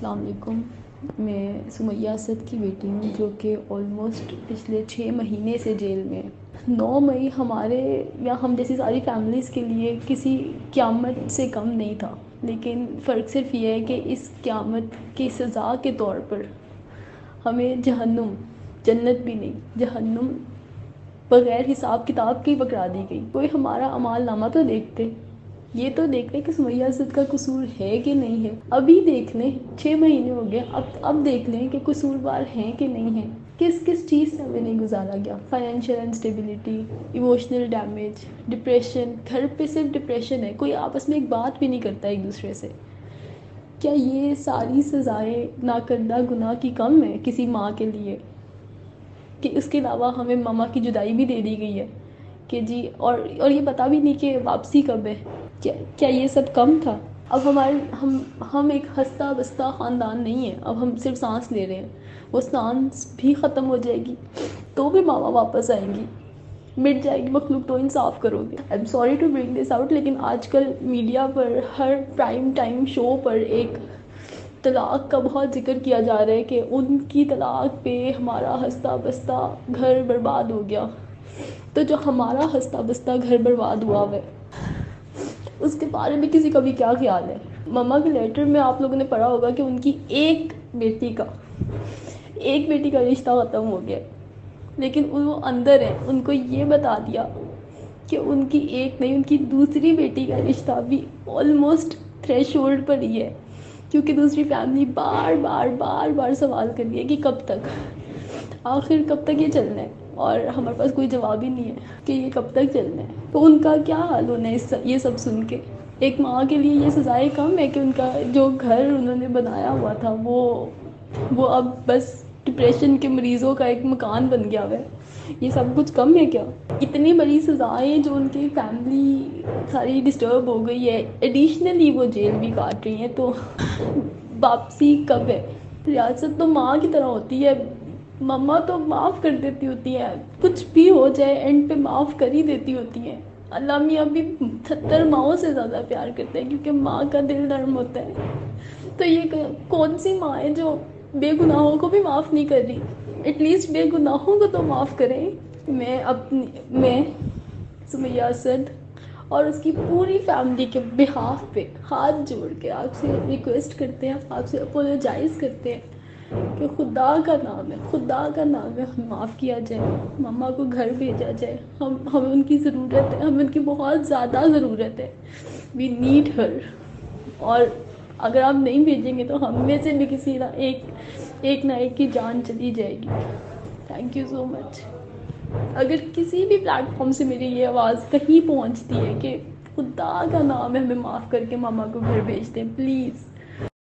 السلام علیکم. میں سمیہ اسد کی بیٹی ہوں جو کہ آلموسٹ پچھلے 6 مہینے سے جیل میں ہے. 9 مئی ہمارے یا ہم جیسی ساری فیملیز کے لیے کسی قیامت سے کم نہیں تھا، لیکن فرق صرف یہ ہے کہ اس قیامت کی سزا کے طور پر ہمیں جہنم، جنت بھی نہیں جہنم بغیر حساب کتاب کی پکڑا دی گئی. کوئی ہمارا اعمال نامہ تو دیکھتے، یہ تو دیکھ لیں کہ سمیہ اسد کا قصور ہے کہ نہیں ہے. ابھی دیکھ لیں، 6 مہینے ہو گئے، اب دیکھ لیں کہ قصوروار ہیں کہ نہیں ہیں. کس چیز سے ہمیں نہیں گزارا گیا. Financial instability, emotional damage, depression. گھر پہ صرف ڈپریشن ہے، کوئی آپس میں ایک بات بھی نہیں کرتا ایک دوسرے سے. کیا یہ ساری سزائیں ناکردہ گناہ کی کم ہے کسی ماں کے لیے؟ کہ اس کے علاوہ ہمیں ماما کی جدائی بھی دے دی گئی ہے کہ جی، اور یہ پتہ بھی نہیں کہ واپسی کب ہے. کیا یہ سب کم تھا؟ اب ہم ایک ہنستا بستا خاندان نہیں ہیں. اب ہم صرف سانس لے رہے ہیں، وہ سانس بھی ختم ہو جائے گی تو بھی ماما واپس آئیں گی، مٹ جائے گی مخلوق تو انصاف کرو گے. I am sorry to bring this out, لیکن آج کل میڈیا پر ہر پرائم ٹائم شو پر ایک طلاق کا بہت ذکر کیا جا رہا ہے کہ ان کی طلاق پہ ہمارا ہنستا بستا گھر برباد ہو گیا. تو جو ہمارا ہنستا بستا گھر برباد ہوا ہے اس کے بارے میں کسی کا بھی کیا خیال ہے؟ مما کے لیٹر میں آپ لوگوں نے پڑھا ہوگا کہ ان کی ایک بیٹی کا رشتہ ختم ہو گیا، لیکن وہ اندر ہے. ان کو یہ بتا دیا کہ ان کی ایک نہیں، ان کی دوسری بیٹی کا رشتہ بھی آلموسٹ تھریش ہولڈ پر ہی ہے، کیونکہ دوسری فیملی بار سوال کر رہی ہے کہ کب تک، آخر کب تک یہ چلنا ہے. اور ہمارے پاس کوئی جواب ہی نہیں ہے کہ یہ کب تک چلنا ہے. تو ان کا کیا حال ہونا ہے یہ سب سن کے؟ ایک ماں کے لیے یہ سزائیں کم ہے کہ ان کا جو گھر انہوں نے بنایا ہوا تھا وہ اب بس ڈپریشن کے مریضوں کا ایک مکان بن گیا ہوا ہے. یہ سب کچھ کم ہے کیا؟ اتنی بڑی سزائیں جو ان کی فیملی ساری ڈسٹرب ہو گئی ہے، ایڈیشنلی وہ جیل بھی کاٹ رہی ہیں. تو واپسی کب ہے؟ ریاست تو ماں کی طرح ہوتی ہے، مما تو معاف کر دیتی ہوتی ہیں، کچھ بھی ہو جائے اینڈ پہ معاف کر ہی دیتی ہوتی ہیں. اللہ میاں بھی 70 ماؤں سے زیادہ پیار کرتے ہیں کیونکہ ماں کا دل نرم ہوتا ہے. تو یہ کون سی ماں ہے جو بے گناہوں کو بھی معاف نہیں کر رہی؟ ایٹ لیسٹ بے گناہوں کو تو معاف کریں. میں سمیہ اسد اور اس کی پوری فیملی کے بہاف پہ ہاتھ جوڑ کے آپ سے ریکویسٹ کرتے ہیں، آپ سے اپولوجائز کرتے ہیں کہ خدا کا نام ہے ہمیں معاف کیا جائے، مما کو گھر بھیجا جائے. ہمیں ان کی ضرورت ہے، ہمیں ان کی بہت زیادہ ضرورت ہے. وی نیڈ ہر. اور اگر آپ نہیں بھیجیں گے تو ہم میں سے بھی کسی نہ ایک کی جان چلی جائے گی. تھینک یو سو مچ. اگر کسی بھی پلیٹ فارم سے میری یہ آواز کہیں پہنچتی ہے کہ خدا کا نام ہے ہمیں معاف کر کے ماما کو گھر بھیج دیں، پلیز